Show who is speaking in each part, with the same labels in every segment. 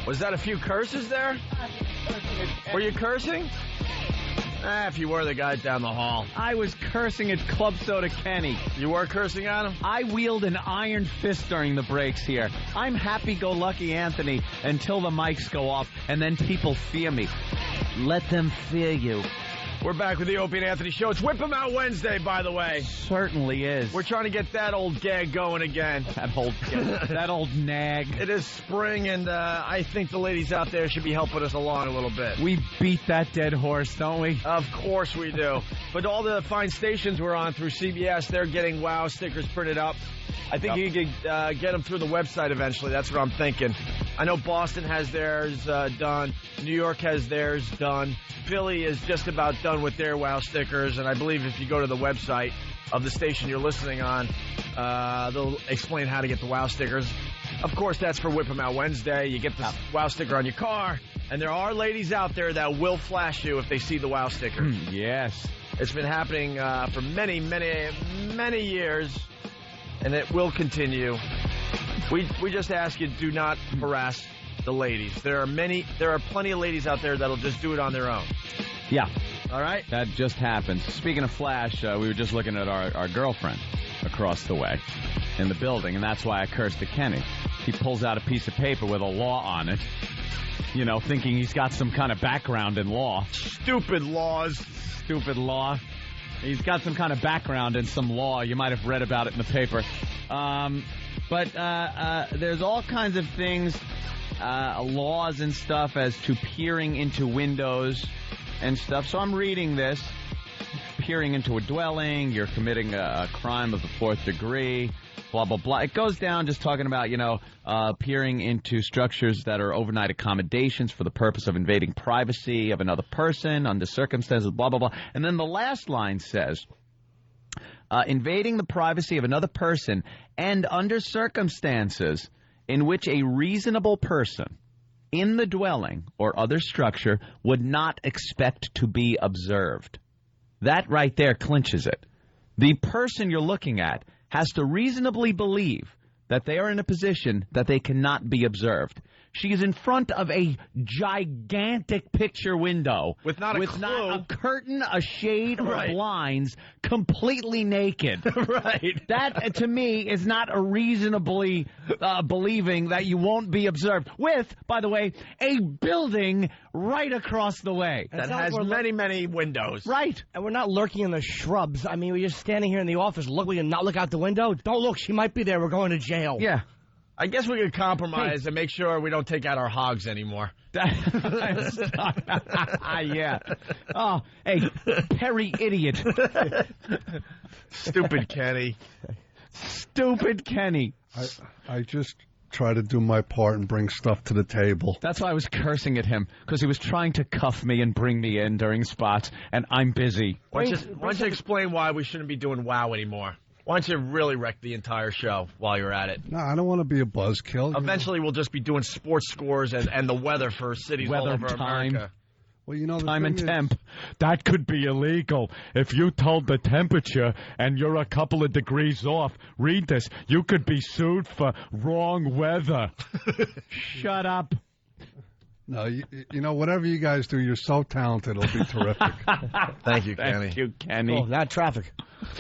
Speaker 1: Was that a few curses there? Were you cursing? If you were, the guy down the hall.
Speaker 2: I was cursing at Club Soda Kenny.
Speaker 1: You were cursing at him?
Speaker 2: I wield an iron fist during the breaks here. I'm happy-go-lucky Anthony until the mics go off, and then people fear me. Let them fear you.
Speaker 1: We're back with the Opie and Anthony Show. It's Whip 'em Out Wednesday, by the way.
Speaker 2: Certainly is.
Speaker 1: We're trying to get that old gag going again.
Speaker 2: That old nag.
Speaker 1: It is spring, and I think the ladies out there should be helping us along a little bit.
Speaker 2: We beat that dead horse, don't we?
Speaker 1: Of course we do. But all the fine stations we're on through CBS, they're getting WOW stickers printed up. I think you could get them through the website eventually. That's what I'm thinking. I know Boston has theirs done. New York has theirs done. Philly is just about done with their WOW stickers. And I believe if you go to the website of the station you're listening on, they'll explain how to get the WOW stickers. Of course, that's for Whip 'em Out Wednesday. You get the WOW sticker on your car. And there are ladies out there that will flash you if they see the WOW sticker.
Speaker 2: Yes.
Speaker 1: It's been happening for many, many, many years. And it will continue. We just ask you, do not harass the ladies. There are plenty of ladies out there that'll just do it on their own.
Speaker 2: Yeah.
Speaker 1: All right?
Speaker 2: That just happens. Speaking of Flash, we were just looking at our girlfriend across the way in the building, and that's why I cursed at Kenny. He pulls out a piece of paper with a law on it, you know, thinking he's got some kind of background in law.
Speaker 1: Stupid laws.
Speaker 2: Stupid law. He's got some kind of background in some law. You might have read about it in the paper. But there's all kinds of things, laws and stuff as to peering into windows and stuff. So I'm reading this. Peering into a dwelling, you're committing a crime of the 4th degree, blah, blah, blah. It goes down just talking about, peering into structures that are overnight accommodations for the purpose of invading privacy of another person under circumstances, blah, blah, blah. And then the last line says, invading the privacy of another person and under circumstances in which a reasonable person in the dwelling or other structure would not expect to be observed. That right there clinches it. The person you're looking at has to reasonably believe that they are in a position that they cannot be observed. She is in front of a gigantic picture window
Speaker 1: with not
Speaker 2: a curtain, a shade, or blinds, completely naked.
Speaker 1: Right.
Speaker 2: That, to me, is not a reasonably believing that you won't be observed. With, by the way, a building right across the way.
Speaker 1: That has many, many windows.
Speaker 2: Right.
Speaker 3: And we're not lurking in the shrubs. I mean, we're just standing here in the office. Look, we can not look out the window. Don't look. She might be there. We're going to jail.
Speaker 2: Yeah.
Speaker 1: I guess we could compromise and make sure we don't take out our hogs anymore.
Speaker 2: Yeah. Oh, hey, Perry idiot.
Speaker 1: Stupid Kenny.
Speaker 2: Stupid Kenny.
Speaker 4: I just try to do my part and bring stuff to the table.
Speaker 2: That's why I was cursing at him, because he was trying to cuff me and bring me in during spots, and I'm busy.
Speaker 1: Why don't you explain why we shouldn't be doing WOW anymore? Why don't you really wreck the entire show while you're at it?
Speaker 4: No, I don't want to be a buzzkill.
Speaker 1: Eventually, we'll just be doing sports scores and the weather for cities all over America.
Speaker 4: Well, the
Speaker 2: time and temp. That could be illegal. If you told the temperature and you're a couple of degrees off, read this. You could be sued for wrong weather. Shut up.
Speaker 4: No, whatever you guys do, you're so talented. It'll be terrific.
Speaker 1: Thank you, Kenny.
Speaker 2: Thank you, Kenny.
Speaker 3: Oh, that traffic.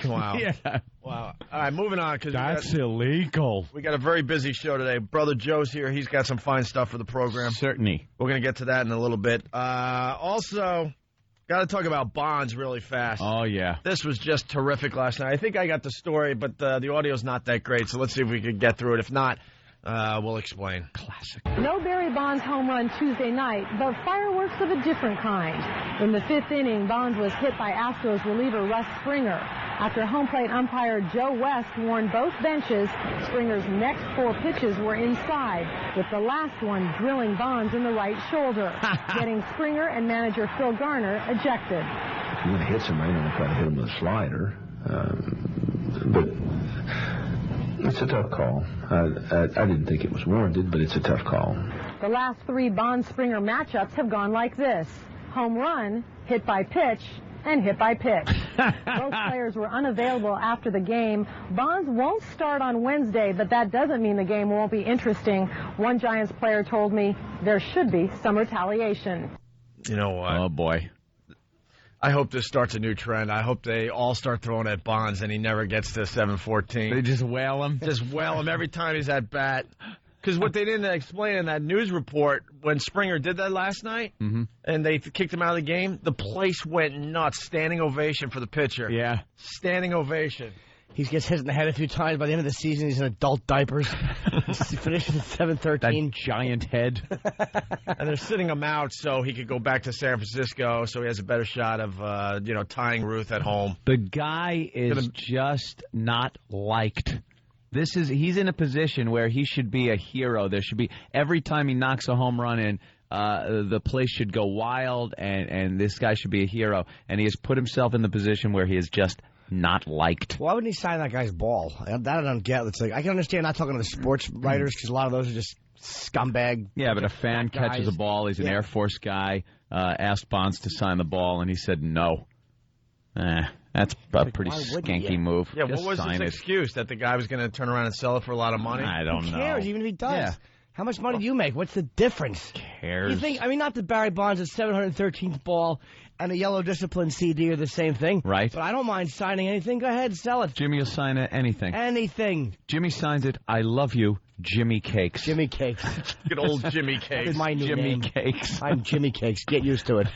Speaker 1: Wow.
Speaker 2: Yeah.
Speaker 1: Wow. All right, moving on.
Speaker 2: That's illegal.
Speaker 1: We got a very busy show today. Brother Joe's here. He's got some fine stuff for the program.
Speaker 2: Certainly.
Speaker 1: We're going to get to that in a little bit. Also, got to talk about bonds really fast.
Speaker 2: Oh, yeah.
Speaker 1: This was just terrific last night. I think I got the story, but the audio's not that great, so let's see if we can get through it. If not, we'll explain.
Speaker 2: Classic.
Speaker 5: No Barry Bonds home run Tuesday night, but fireworks of a different kind. In the 5th inning, Bonds was hit by Astros reliever Russ Springer. After home plate umpire Joe West warned both benches, Springer's next 4 pitches were inside, with the last one drilling Bonds in the right shoulder, getting Springer and manager Phil Garner ejected.
Speaker 6: If you're going to hit somebody, you're going to try to hit them with a slider. But it's a tough call. I didn't think it was warranted, but it's a tough call.
Speaker 5: The last 3 Bonds-Springer matchups have gone like this. Home run, hit by pitch, and hit by pitch. Both players were unavailable after the game. Bonds won't start on Wednesday, but that doesn't mean the game won't be interesting. One Giants player told me there should be some retaliation.
Speaker 1: You know what?
Speaker 2: Oh, boy.
Speaker 1: I hope this starts a new trend. I hope they all start throwing at Bonds and he never gets to 7-14.
Speaker 2: They just wail him?
Speaker 1: Just wail him every time he's at bat. Because what they didn't explain in that news report, when Springer did that last night, and they kicked him out of the game, the place went nuts. Standing ovation for the pitcher.
Speaker 2: Yeah.
Speaker 1: Standing ovation.
Speaker 3: He gets hit in the head a few times. By the end of the season, he's in adult diapers. He finishes at 7-13.
Speaker 2: That giant head.
Speaker 1: And they're sitting him out so he could go back to San Francisco so he has a better shot of, tying Ruth at home.
Speaker 2: The guy is just not liked. He's in a position where he should be a hero. There should be, every time he knocks a home run in, the place should go wild, and this guy should be a hero. And he has put himself in the position where he is just not liked.
Speaker 3: Why wouldn't he sign that guy's ball? That I don't get. It's like, I can understand not talking to the sports writers because a lot of those are just scumbag.
Speaker 2: Yeah, but a fan catches a ball. He's an Air Force guy. Asked Bonds to sign the ball, and he said no. That's a pretty skanky move.
Speaker 1: Yeah,
Speaker 2: just
Speaker 1: what was his excuse? That the guy was going to turn around and sell it for a lot of money?
Speaker 2: I don't know.
Speaker 3: Who cares, even if he does?
Speaker 2: Yeah.
Speaker 3: How much money do you make? What's the difference?
Speaker 2: Cares?
Speaker 3: You think? I mean, not that Barry Bonds' 713th ball and a Yellow Discipline CD are the same thing.
Speaker 2: Right.
Speaker 3: But I don't mind signing anything. Go ahead, sell it.
Speaker 2: Jimmy will sign anything.
Speaker 3: Anything.
Speaker 2: Jimmy signs it. I love you, Jimmy Cakes.
Speaker 3: Jimmy Cakes.
Speaker 1: Good old Jimmy Cakes.
Speaker 3: That's my new
Speaker 2: Jimmy
Speaker 3: name.
Speaker 2: Cakes.
Speaker 3: I'm Jimmy Cakes. Get used to it.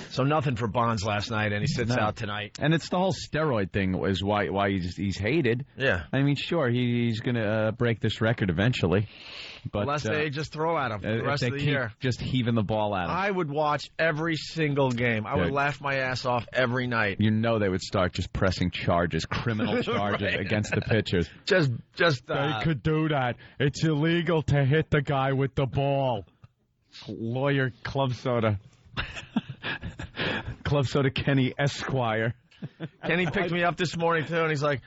Speaker 1: So nothing for Bonds last night, and he sits out tonight.
Speaker 2: And it's the whole steroid thing is why he's hated.
Speaker 1: Yeah.
Speaker 2: I mean, sure, he's going to break this record eventually. But
Speaker 1: unless they just throw at him the rest of the year.
Speaker 2: Just heaving the ball at him.
Speaker 1: I would watch every single game. I would laugh my ass off every night.
Speaker 2: You know they would start just pressing charges, criminal charges against the pitchers.
Speaker 1: They
Speaker 2: could do that. It's illegal to hit the guy with the ball. Lawyer Club Soda. Club Soda Kenny Esquire.
Speaker 1: Kenny picked me up this morning, too, and he's like,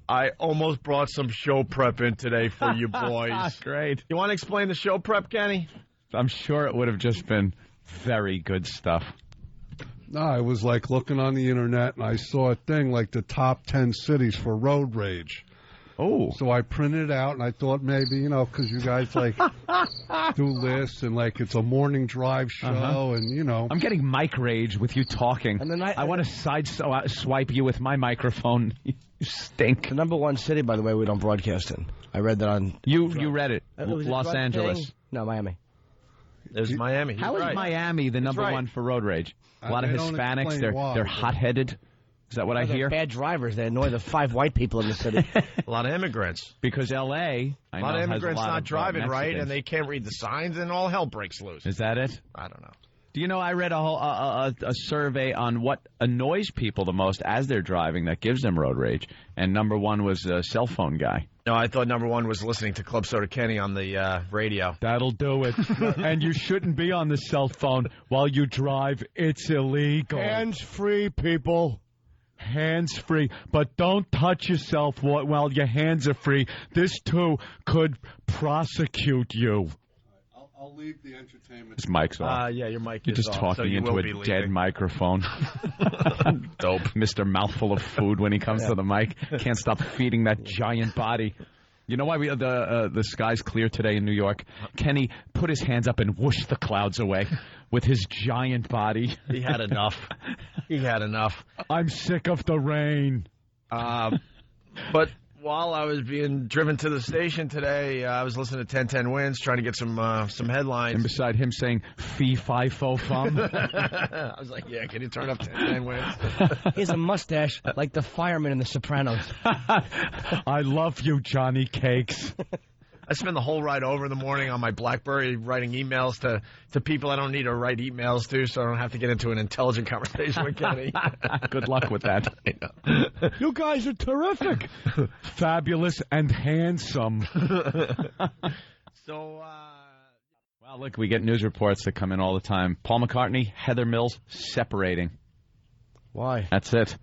Speaker 1: I almost brought some show prep in today for you boys.
Speaker 2: Great.
Speaker 1: You want to explain the show prep, Kenny?
Speaker 2: I'm sure it would have just been very good stuff.
Speaker 4: No, I was like looking on the internet, and I saw a thing like the top 10 cities for road rage.
Speaker 2: Oh.
Speaker 4: So I printed it out, and I thought maybe, because you guys, like, do lists, and, like, it's a morning drive show, and,
Speaker 2: I'm getting mic rage with you talking.
Speaker 3: And then
Speaker 2: I want to swipe you with my microphone. You stink.
Speaker 3: The number one city, by the way, we don't broadcast in. I read that on...
Speaker 2: You read it.
Speaker 3: Was it
Speaker 2: Los Angeles.
Speaker 3: thing? No, Miami.
Speaker 1: There's Miami.
Speaker 2: How is Miami the number one for road rage? A lot of Hispanics. They're hot-headed. Is that what I hear?
Speaker 3: They're bad drivers. They annoy the 5 white people in the city.
Speaker 1: A lot of immigrants.
Speaker 2: Because L.A.
Speaker 1: A lot of immigrants not driving right, and they can't read the signs, and all hell breaks loose.
Speaker 2: Is that it?
Speaker 1: I don't know.
Speaker 2: Do you know, I read a survey on what annoys people the most as they're driving that gives them road rage, and number one was a cell phone guy.
Speaker 1: No, I thought number one was listening to Club Soda Kenny on the radio.
Speaker 2: That'll do it. And you shouldn't be on the cell phone while you drive. It's illegal.
Speaker 3: Hands-free, people.
Speaker 2: Hands-free. But don't touch yourself while your hands are free. This, too, could prosecute you.
Speaker 4: I'll leave the entertainment.
Speaker 2: His mic's off.
Speaker 1: Yeah, your mic
Speaker 2: You're
Speaker 1: is
Speaker 2: just
Speaker 1: off,
Speaker 2: talking
Speaker 1: so
Speaker 2: into a dead microphone.
Speaker 1: Dope.
Speaker 2: Mr. Mouthful of food when he comes to the mic. Can't stop feeding that giant body. You know why the sky's clear today in New York? Kenny put his hands up and whooshed the clouds away with his giant body.
Speaker 1: He had enough. He had enough.
Speaker 2: I'm sick of the rain.
Speaker 1: But while I was being driven to the station today, I was listening to 1010 Wins, trying to get some headlines.
Speaker 2: And beside him saying, fee, fi, fo, fum.
Speaker 1: I was like, yeah, can you turn up 1010 Wins?
Speaker 3: He has a mustache like the fireman in The Sopranos.
Speaker 2: I love you, Johnny Cakes.
Speaker 1: I spend the whole ride over in the morning on my BlackBerry writing emails to people I don't need to write emails to, so I don't have to get into an intelligent conversation with Kenny.
Speaker 2: Good luck with that.
Speaker 3: You guys are terrific.
Speaker 2: Fabulous and handsome.
Speaker 1: So,
Speaker 2: well, look, we get news reports that come in all the time. Paul McCartney, Heather Mills separating.
Speaker 3: Why?
Speaker 2: That's it.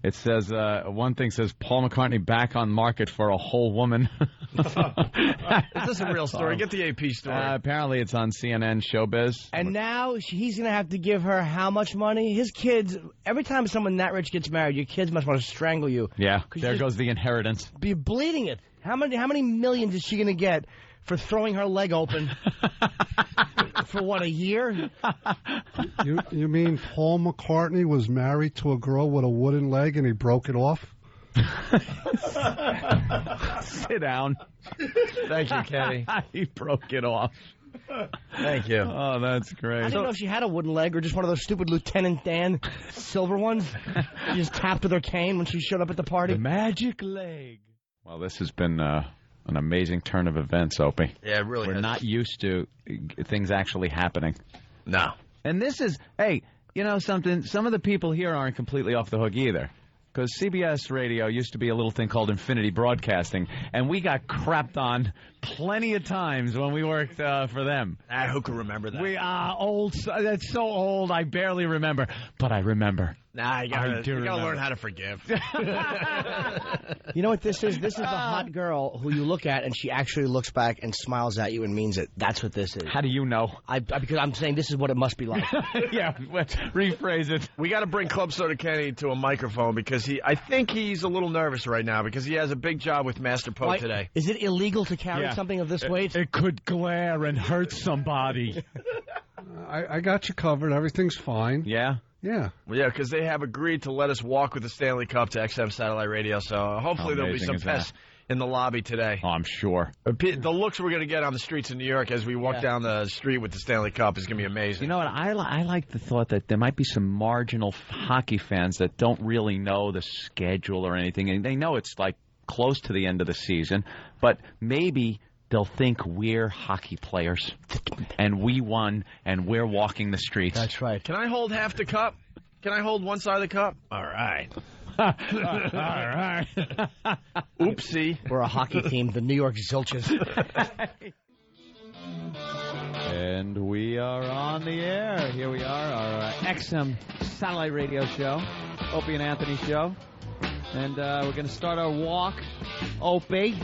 Speaker 2: It says, one thing says, Paul McCartney back on market for a whole woman.
Speaker 1: Is this a real story? Get the AP story.
Speaker 2: Apparently it's on CNN Showbiz.
Speaker 3: And now he's going to have to give her how much money? His kids, every time someone that rich gets married, your kids must want to strangle you.
Speaker 2: Yeah, there goes the inheritance.
Speaker 3: Be bleeding it. How many millions is she going to get for throwing her leg open? For what, a year?
Speaker 4: You mean Paul McCartney was married to a girl with a wooden leg and he broke it off?
Speaker 2: Sit down.
Speaker 1: Thank you, Kenny.
Speaker 2: He broke it off.
Speaker 1: Thank you.
Speaker 2: Oh, that's great.
Speaker 3: I don't know if she had a wooden leg or just one of those stupid Lieutenant Dan silver ones. She just tapped with her cane when she showed up at the party.
Speaker 2: The magic leg. Well, this has been an amazing turn of events, Opie.
Speaker 1: Yeah, it really
Speaker 2: We're
Speaker 1: has.
Speaker 2: not used to things actually happening.
Speaker 1: No.
Speaker 2: And this is, hey, you know something? Some of the people here aren't completely off the hook either. Because CBS Radio used to be a little thing called Infinity Broadcasting, and we got crapped on plenty of times when we worked for them.
Speaker 1: Who can remember that?
Speaker 2: We are old. That's so old, I barely remember. But I remember.
Speaker 1: Nah, you gotta learn how to forgive.
Speaker 3: You know what this is? This is the hot girl who you look at and she actually looks back and smiles at you and means it. That's what this is.
Speaker 2: How do you know?
Speaker 3: Because I'm saying this is what it must be like.
Speaker 2: Yeah, rephrase it.
Speaker 1: We got to bring Club Soda Kenny to a microphone because I think he's a little nervous right now because he has a big job with Master Poe today.
Speaker 3: Is it illegal to carry something of this weight?
Speaker 2: It could glare and hurt somebody.
Speaker 4: I got you covered. Everything's fine.
Speaker 2: Yeah?
Speaker 4: Yeah.
Speaker 1: Well, yeah, because they have agreed to let us walk with the Stanley Cup to XM Satellite Radio, so hopefully there'll be some pests in the lobby today.
Speaker 2: Oh, I'm sure.
Speaker 1: The looks we're going to get on the streets of New York as we walk down the street with the Stanley Cup is going to be amazing.
Speaker 2: You know what? I like the thought that there might be some marginal hockey fans that don't really know the schedule or anything, and they know it's like close to the end of the season, but maybe they'll think we're hockey players, and we won, and we're walking the streets.
Speaker 3: That's right.
Speaker 1: Can I hold half the cup? Can I hold one side of the cup? All right.
Speaker 2: All right.
Speaker 1: Oopsie.
Speaker 3: We're a hockey team, the New York Zilches.
Speaker 2: And we are on the air. Here we are, our XM Satellite Radio show, Opie and Anthony show. And we're going to start our walk. Opie.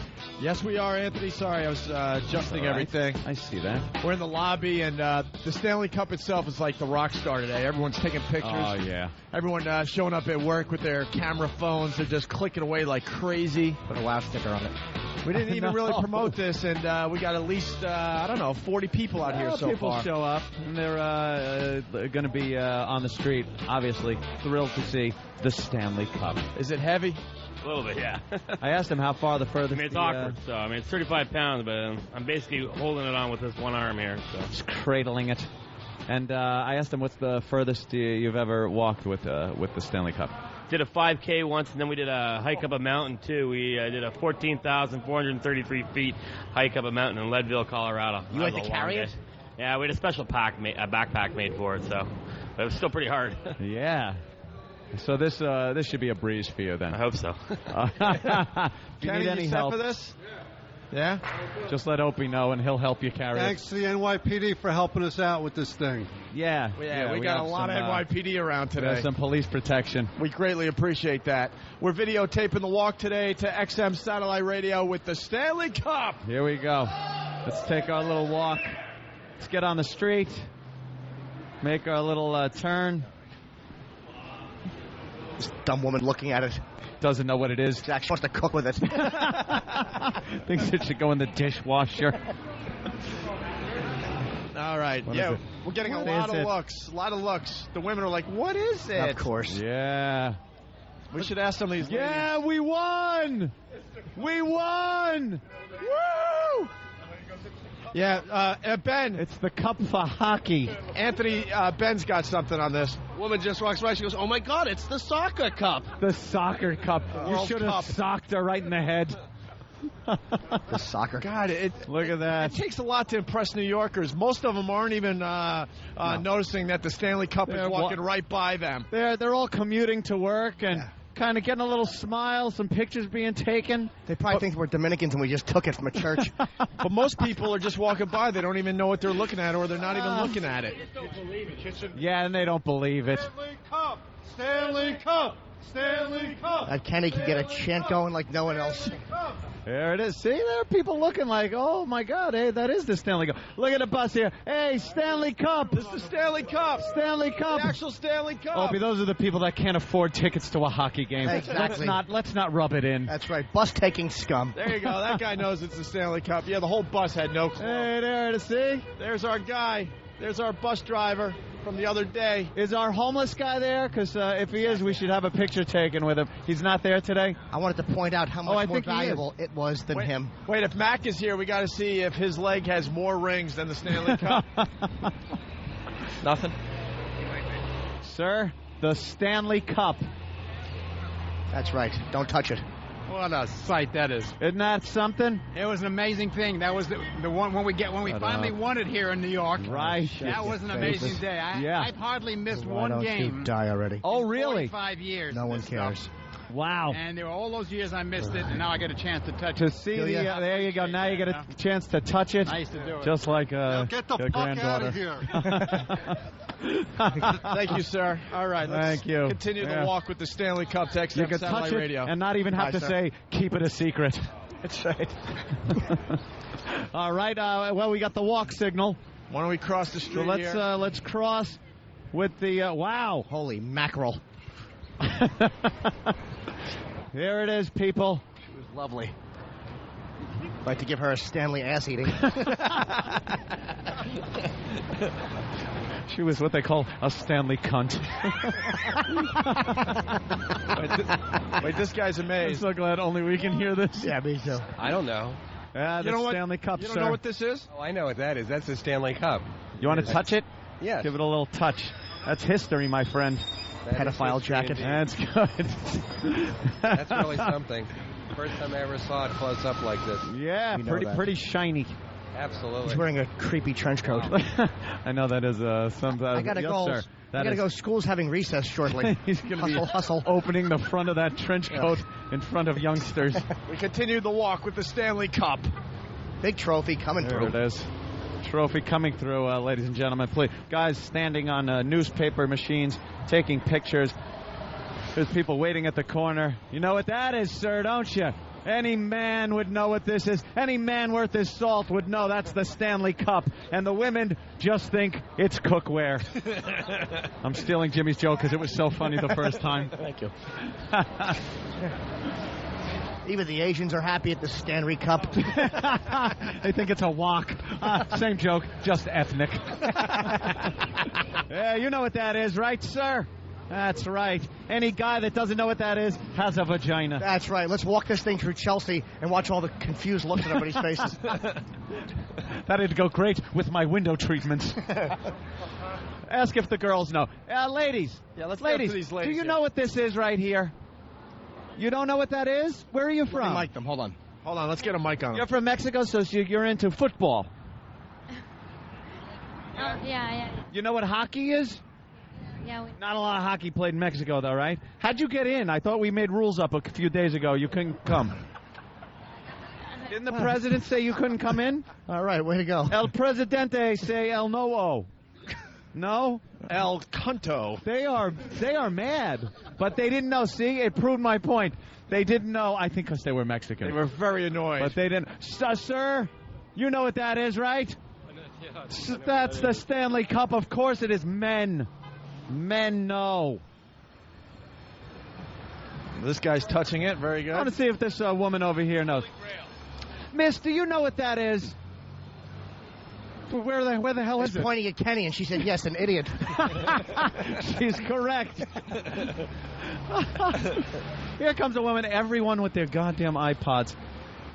Speaker 7: Yes, we are, Anthony. Sorry, I was adjusting everything.
Speaker 2: I see that.
Speaker 7: We're in the lobby, and the Stanley Cup itself is like the rock star today. Everyone's taking pictures.
Speaker 2: Oh, yeah.
Speaker 7: Everyone showing up at work with their camera phones. They're just clicking away like crazy.
Speaker 3: Put a wow sticker on it.
Speaker 7: We didn't even really promote this, and we got at least, 40 people out here so
Speaker 2: people
Speaker 7: far.
Speaker 2: People show up, and they're going to be on the street, obviously, thrilled to see the Stanley Cup.
Speaker 7: Is it heavy?
Speaker 8: A little bit, yeah.
Speaker 2: I asked him how far the furthest.
Speaker 8: I mean, it's awkward. So, I mean, it's 35 pounds, but I'm basically holding it on with this one arm here. So.
Speaker 2: Just cradling it. And I asked him what's the furthest you've ever walked with the Stanley Cup.
Speaker 8: Did a 5K once, and then we did a hike up a mountain, too. We did a 14,433 feet hike up a mountain in Leadville, Colorado.
Speaker 3: You had to carry it?
Speaker 8: Yeah, we had a special backpack made for it, so but it was still pretty hard.
Speaker 2: Yeah. So this should be a breeze for you then.
Speaker 8: I hope so.
Speaker 2: If you need any help
Speaker 7: for this? Yeah?
Speaker 2: Just let Opie know and he'll help you carry
Speaker 4: Thanks to the NYPD for helping us out with this thing.
Speaker 2: it. Yeah.
Speaker 7: We got a lot of NYPD around
Speaker 2: We
Speaker 7: today.
Speaker 2: have some police protection.
Speaker 7: We greatly appreciate that. We're videotaping the walk today to XM Satellite Radio with the Stanley Cup.
Speaker 2: Here we go. Let's take our little walk. Let's get on the street. Make our little turn.
Speaker 3: This dumb woman looking at it.
Speaker 2: Doesn't know what it is.
Speaker 3: She's actually supposed to cook with it.
Speaker 2: Thinks it should go in the dishwasher.
Speaker 7: All right.
Speaker 2: What
Speaker 7: Yeah,
Speaker 2: is it?
Speaker 7: we're getting a
Speaker 2: What
Speaker 7: lot
Speaker 2: is
Speaker 7: of
Speaker 2: it?
Speaker 7: looks. A lot of looks. The women are like, what is it?
Speaker 3: Of course.
Speaker 2: Yeah.
Speaker 7: We should ask some of these ladies.
Speaker 2: Yeah, we won! We won!
Speaker 7: Woo! Yeah, Ben.
Speaker 2: It's the cup for hockey.
Speaker 7: Anthony, Ben's got something on this. Woman just walks by. She goes, oh, my God, it's the soccer cup.
Speaker 2: The soccer cup. You
Speaker 7: World
Speaker 2: should have
Speaker 7: Cup.
Speaker 2: socked her right in the head.
Speaker 3: The soccer.
Speaker 7: God,
Speaker 2: Look at that.
Speaker 7: it takes a lot to impress New Yorkers. Most of them aren't even noticing that the Stanley Cup is walking right by them.
Speaker 2: They're all commuting to work and kind of getting a little smile, some pictures being taken.
Speaker 3: They probably think we're Dominicans and we just took it from a church.
Speaker 7: But most people are just walking by. They don't even know what they're looking at, or they're not even looking at it.
Speaker 2: Yeah, and they don't believe it.
Speaker 4: Stanley Cup! Stanley Cup! Stanley Cup!
Speaker 3: That Kenny can get a chant going like no one else.
Speaker 2: There it is. See, there are people looking like, oh, my God, hey, that is the Stanley Cup. Look at the bus here. Hey, Stanley Cup.
Speaker 7: It's the Stanley Cup.
Speaker 2: Stanley Cup.
Speaker 7: The actual Stanley Cup.
Speaker 2: Opie, those are the people that can't afford tickets to a hockey game.
Speaker 3: Exactly.
Speaker 2: Let's not rub it in.
Speaker 3: That's right. Bus-taking scum.
Speaker 7: There you go. That guy knows it's the Stanley Cup. Yeah, the whole bus had no clue.
Speaker 2: Hey, there it is. See?
Speaker 7: There's our guy. There's our bus driver from the other day.
Speaker 2: Is our homeless guy there? Because if he is, we should have a picture taken with him. He's not there today?
Speaker 3: I wanted to point out how much more
Speaker 2: think he is.
Speaker 3: valuable it was than him.
Speaker 7: Wait, if Mac is here, we got to see if his leg has more rings than the Stanley Cup. Nothing.
Speaker 2: Sir, the Stanley Cup.
Speaker 3: That's right. Don't touch it.
Speaker 9: What a sight that is!
Speaker 2: Isn't that something?
Speaker 9: It was an amazing thing. That was the one when we finally won it here in New York.
Speaker 2: Right.
Speaker 9: That was an amazing day. I've hardly missed one game.
Speaker 3: You die already.
Speaker 2: Oh, really?
Speaker 9: 45 years.
Speaker 3: No one cares.
Speaker 2: Wow.
Speaker 9: And there were all those years I missed it, and now I get a chance to touch
Speaker 2: To
Speaker 9: it.
Speaker 2: see there you go. Now you get a chance to touch it.
Speaker 9: Nice to do it.
Speaker 2: Just like
Speaker 4: Get the
Speaker 2: your
Speaker 4: fuck out
Speaker 2: granddaughter.
Speaker 4: of here.
Speaker 7: Thank you, sir. All right, let's
Speaker 2: Thank you.
Speaker 7: continue the
Speaker 2: Yeah.
Speaker 7: walk with the Stanley Cup to
Speaker 2: You
Speaker 7: XM
Speaker 2: can
Speaker 7: Satellite
Speaker 2: touch it
Speaker 7: Radio.
Speaker 2: and not even have
Speaker 7: Hi,
Speaker 2: to
Speaker 7: sir.
Speaker 2: say, keep it a secret.
Speaker 7: That's right.
Speaker 2: All right. Well, we got the walk signal.
Speaker 7: Why don't we cross the street
Speaker 2: So
Speaker 7: here?
Speaker 2: let's cross with the wow.
Speaker 3: Holy mackerel.
Speaker 2: Here it is, people.
Speaker 3: She was lovely. I'd like to give her a Stanley ass eating.
Speaker 2: She was what they call a Stanley cunt.
Speaker 7: Wait, this guy's
Speaker 2: I'm
Speaker 7: amazed.
Speaker 2: so glad only we can hear this.
Speaker 3: Yeah, me too.
Speaker 10: I don't know.
Speaker 2: Yeah, the
Speaker 7: You know what?
Speaker 2: Stanley Cup,
Speaker 7: You
Speaker 2: sir.
Speaker 7: don't know what this is?
Speaker 10: Oh, I know what that is. That's the Stanley Cup.
Speaker 2: You want to touch it?
Speaker 10: Yes.
Speaker 2: Give it a little touch. That's history, my friend.
Speaker 10: That is
Speaker 3: Pedophile
Speaker 10: history
Speaker 3: jacket.
Speaker 10: indeed.
Speaker 2: That's good.
Speaker 10: That's really something. First time I ever saw it close up like this.
Speaker 2: Yeah,
Speaker 3: We know that.
Speaker 2: pretty shiny.
Speaker 10: Absolutely.
Speaker 3: He's wearing a creepy trench coat.
Speaker 2: I know that is some.
Speaker 3: I gotta
Speaker 2: yes,
Speaker 3: go.
Speaker 2: Sir.
Speaker 3: I gotta go. School's having recess shortly.
Speaker 2: He's going to be
Speaker 3: Hustle.
Speaker 2: opening the front of that trench coat in front of youngsters.
Speaker 7: We continue the walk with the Stanley Cup.
Speaker 3: Big trophy coming
Speaker 2: There
Speaker 3: through.
Speaker 2: it is. Trophy coming through, ladies and gentlemen. Please, guys standing on newspaper machines, taking pictures. There's people waiting at the corner. You know what that is, sir, don't you? Any man would know what this is. Any man worth his salt would know that's the Stanley Cup. And the women just think it's cookware. I'm stealing Jimmy's joke because it was so funny the first time.
Speaker 3: Thank you. Even the Asians are happy at the Stanley Cup.
Speaker 2: They think it's a walk. Same joke, just ethnic. Yeah, you know what that is, right, sir? That's right. Any guy that doesn't know what that is has a vagina.
Speaker 3: That's right. Let's walk this thing through Chelsea and watch all the confused looks on everybody's faces.
Speaker 2: That'd go great with my window treatments. Ask if the girls know. Ladies.
Speaker 7: Yeah, let's
Speaker 2: ladies,
Speaker 7: get to these ladies
Speaker 2: do you
Speaker 7: here.
Speaker 2: know what this is right here? You don't know what that is? Where are you
Speaker 3: Let
Speaker 2: from?
Speaker 3: me mic them. Hold on.
Speaker 7: Hold on, let's get a mic on
Speaker 2: You're
Speaker 7: him.
Speaker 2: from Mexico, so you're into football.
Speaker 11: Yeah.
Speaker 2: You know what hockey is?
Speaker 11: Yeah,
Speaker 2: Not a lot of hockey played in Mexico, though, right? How'd you get in? I thought we made rules up a few days ago. You couldn't come. Didn't the president say you couldn't come in?
Speaker 3: All right, way to go.
Speaker 2: El Presidente say el no. No?
Speaker 7: El Cunto.
Speaker 2: They are mad, but they didn't know. See, it proved my point. They didn't know, I think because they were Mexican.
Speaker 7: They were very annoyed.
Speaker 2: But they didn't. Sir, you know what that is, right? That's the Stanley Cup. Of course it is. Men know.
Speaker 7: This guy's touching it. Very good.
Speaker 2: I want to see if this woman over here knows. Miss, do you know what that is? Where the hell is
Speaker 3: He's
Speaker 2: it?
Speaker 3: pointing at Kenny, and she said, yes, an idiot.
Speaker 2: She's correct. Here comes a woman, everyone with their goddamn iPods.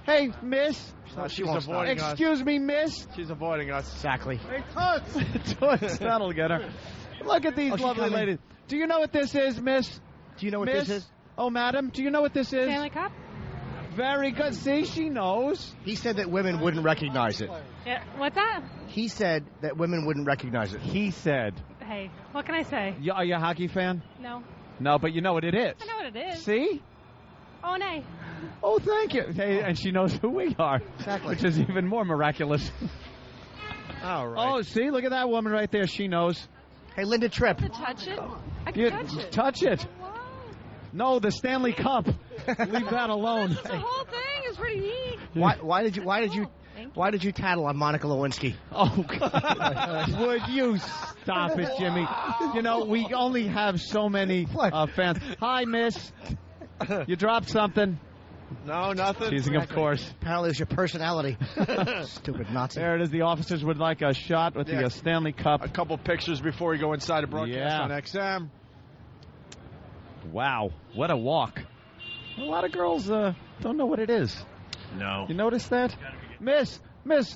Speaker 2: Hey, miss.
Speaker 7: She's avoiding us.
Speaker 2: Excuse me, miss.
Speaker 7: She's avoiding us.
Speaker 3: Exactly.
Speaker 2: Hey, Toots. That'll get her. Look at these
Speaker 3: she's
Speaker 2: lovely
Speaker 3: coming.
Speaker 2: ladies. Do you know what this is, miss?
Speaker 3: Do you know what
Speaker 2: Miss?
Speaker 3: this is?
Speaker 2: Oh, madam, do you know what this is?
Speaker 11: Stanley Cup?
Speaker 2: Very good. See, she knows.
Speaker 3: He said that women wouldn't recognize it.
Speaker 11: Yeah. What's that?
Speaker 3: He said that women wouldn't recognize it.
Speaker 2: He said.
Speaker 11: Hey, what can I say?
Speaker 2: Are you a hockey fan?
Speaker 11: No.
Speaker 2: No, but you know what it is.
Speaker 11: I know what it is.
Speaker 2: See?
Speaker 11: Oh, nay.
Speaker 2: Oh, thank you. Hey, and she knows who we are.
Speaker 3: Exactly.
Speaker 2: Which is even more miraculous.
Speaker 7: All right.
Speaker 2: Oh, see? Look at that woman right there. She knows.
Speaker 3: Hey, Linda Tripp.
Speaker 11: To touch it? I can
Speaker 2: You
Speaker 11: touch it.
Speaker 2: touch it.
Speaker 11: Wow.
Speaker 2: No, the Stanley Cup. Leave that alone.
Speaker 11: The whole thing was pretty neat.
Speaker 3: Why did you tattle on Monica Lewinsky?
Speaker 2: Oh, God. Would you stop it, Jimmy? You know, we only have so many fans. Hi, miss. You dropped something.
Speaker 7: No, nothing.
Speaker 2: Teasing, of course.
Speaker 3: Apparently, it's your personality. Stupid Nazi.
Speaker 2: There it is. The officers would like a shot with the Stanley Cup.
Speaker 7: A couple pictures before we go inside a broadcast on XM.
Speaker 2: Wow, what a walk. A lot of girls don't know what it is.
Speaker 1: No.
Speaker 2: You notice that? Miss,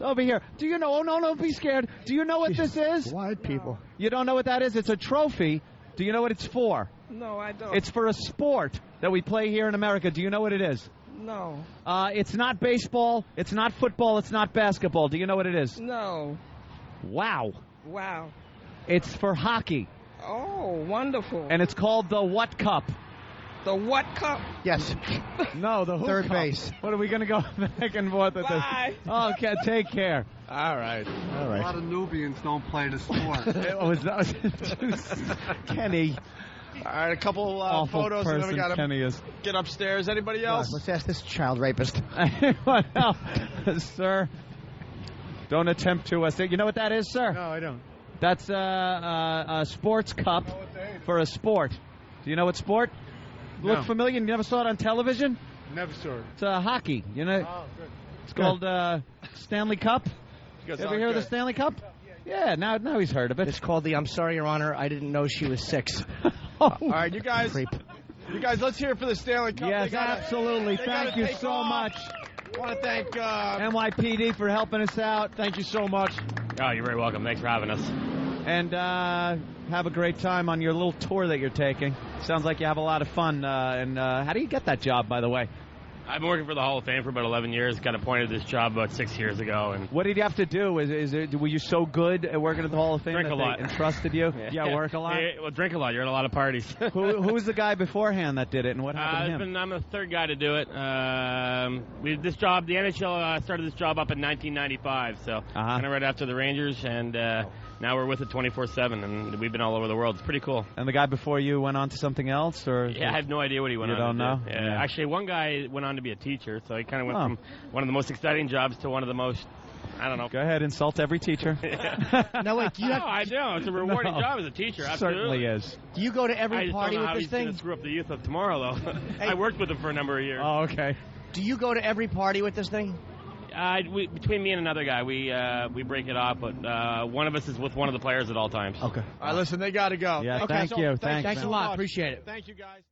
Speaker 2: over here. Do you know? Oh, no, don't be scared. Do you know what this is?
Speaker 3: White people.
Speaker 2: You don't know what that is? It's a trophy. Do you know what it's for?
Speaker 12: No, I don't.
Speaker 2: It's for a sport that we play here in America. Do you know what it is?
Speaker 12: No.
Speaker 2: It's not baseball. It's not football. It's not basketball. Do you know what it is?
Speaker 12: No.
Speaker 2: Wow.
Speaker 12: Wow.
Speaker 2: It's for hockey.
Speaker 12: Oh, wonderful.
Speaker 2: And it's called the what cup?
Speaker 12: The what cup?
Speaker 3: Yes.
Speaker 2: No, the who
Speaker 3: third
Speaker 2: cup.
Speaker 3: base.
Speaker 2: What are we going to go back and forth with
Speaker 12: Bye.
Speaker 2: this? Okay, take care.
Speaker 7: All right.
Speaker 4: A lot of Nubians don't play the sport.
Speaker 2: Kenny.
Speaker 7: All right, a couple
Speaker 2: Awful
Speaker 7: photos,
Speaker 2: person
Speaker 7: and then we got
Speaker 2: Kenny is.
Speaker 7: get upstairs. Anybody else?
Speaker 3: Let's ask this child rapist.
Speaker 2: Anyone else? Sir, don't attempt to you know what that is, sir?
Speaker 9: No, I don't.
Speaker 2: That's a sports cup for a sport. Do you know what sport?
Speaker 9: No.
Speaker 2: Look familiar? You never saw it on television?
Speaker 9: Never saw it.
Speaker 2: It's hockey. You know?
Speaker 9: Oh, good.
Speaker 2: It's called Stanley Cup. You ever hear of the Stanley Cup? Yeah, now he's heard of it.
Speaker 3: It's called the I'm sorry, Your Honor, I didn't know she was 6.
Speaker 7: All right, you guys.
Speaker 3: Creep.
Speaker 7: You guys, let's hear it for the Stanley Cup.
Speaker 2: Yes, absolutely. Thank you so much.
Speaker 7: I want to thank
Speaker 2: NYPD for helping us out.
Speaker 7: Thank you so much.
Speaker 8: Oh, you're very welcome. Thanks for having us.
Speaker 2: And have a great time on your little tour that you're taking. Sounds like you have a lot of fun. And how do you get that job, by the way?
Speaker 8: I've been working for the Hall of Fame for about 11 years. Got appointed to this job about 6 years ago. And
Speaker 2: what did you have to do? Were you so good at working at the Hall of Fame
Speaker 8: drink
Speaker 2: that
Speaker 8: a lot.
Speaker 2: they entrusted you? Yeah, work a lot?
Speaker 8: Well, drink a lot. You're at a lot of parties.
Speaker 2: Who was the guy beforehand that did it, and what happened to him?
Speaker 8: I'm the third guy to do it. The NHL started this job up in 1995, so kind of right after the Rangers, and now we're with it 24/7, and we've been all over the world. It's pretty cool.
Speaker 2: And the guy before you went on to something else, or?
Speaker 8: Yeah, I have no idea what he went on to do.
Speaker 2: You don't know?
Speaker 8: Yeah. Actually, one guy went on to be a teacher, so he kind of went from one of the most exciting jobs to one of the most, I don't know.
Speaker 2: Go ahead, insult every teacher.
Speaker 3: No, wait,
Speaker 8: I know. It's a rewarding job as a teacher. Absolutely.
Speaker 2: Certainly is.
Speaker 3: Do you go to every party with this
Speaker 8: I just don't know how he's
Speaker 3: thing?
Speaker 8: going to screw up the youth of tomorrow, though. I worked with him for a number of years.
Speaker 2: Oh, okay.
Speaker 3: Do you go to every party with this thing?
Speaker 8: Between me and another guy, we break it off, but one of us is with one of the players at all times.
Speaker 3: Okay.
Speaker 7: All right, listen, they got to go.
Speaker 2: Yeah,
Speaker 7: okay,
Speaker 2: thank you.
Speaker 3: Thanks a lot.
Speaker 7: much.
Speaker 3: Appreciate it.
Speaker 7: Thank you, guys.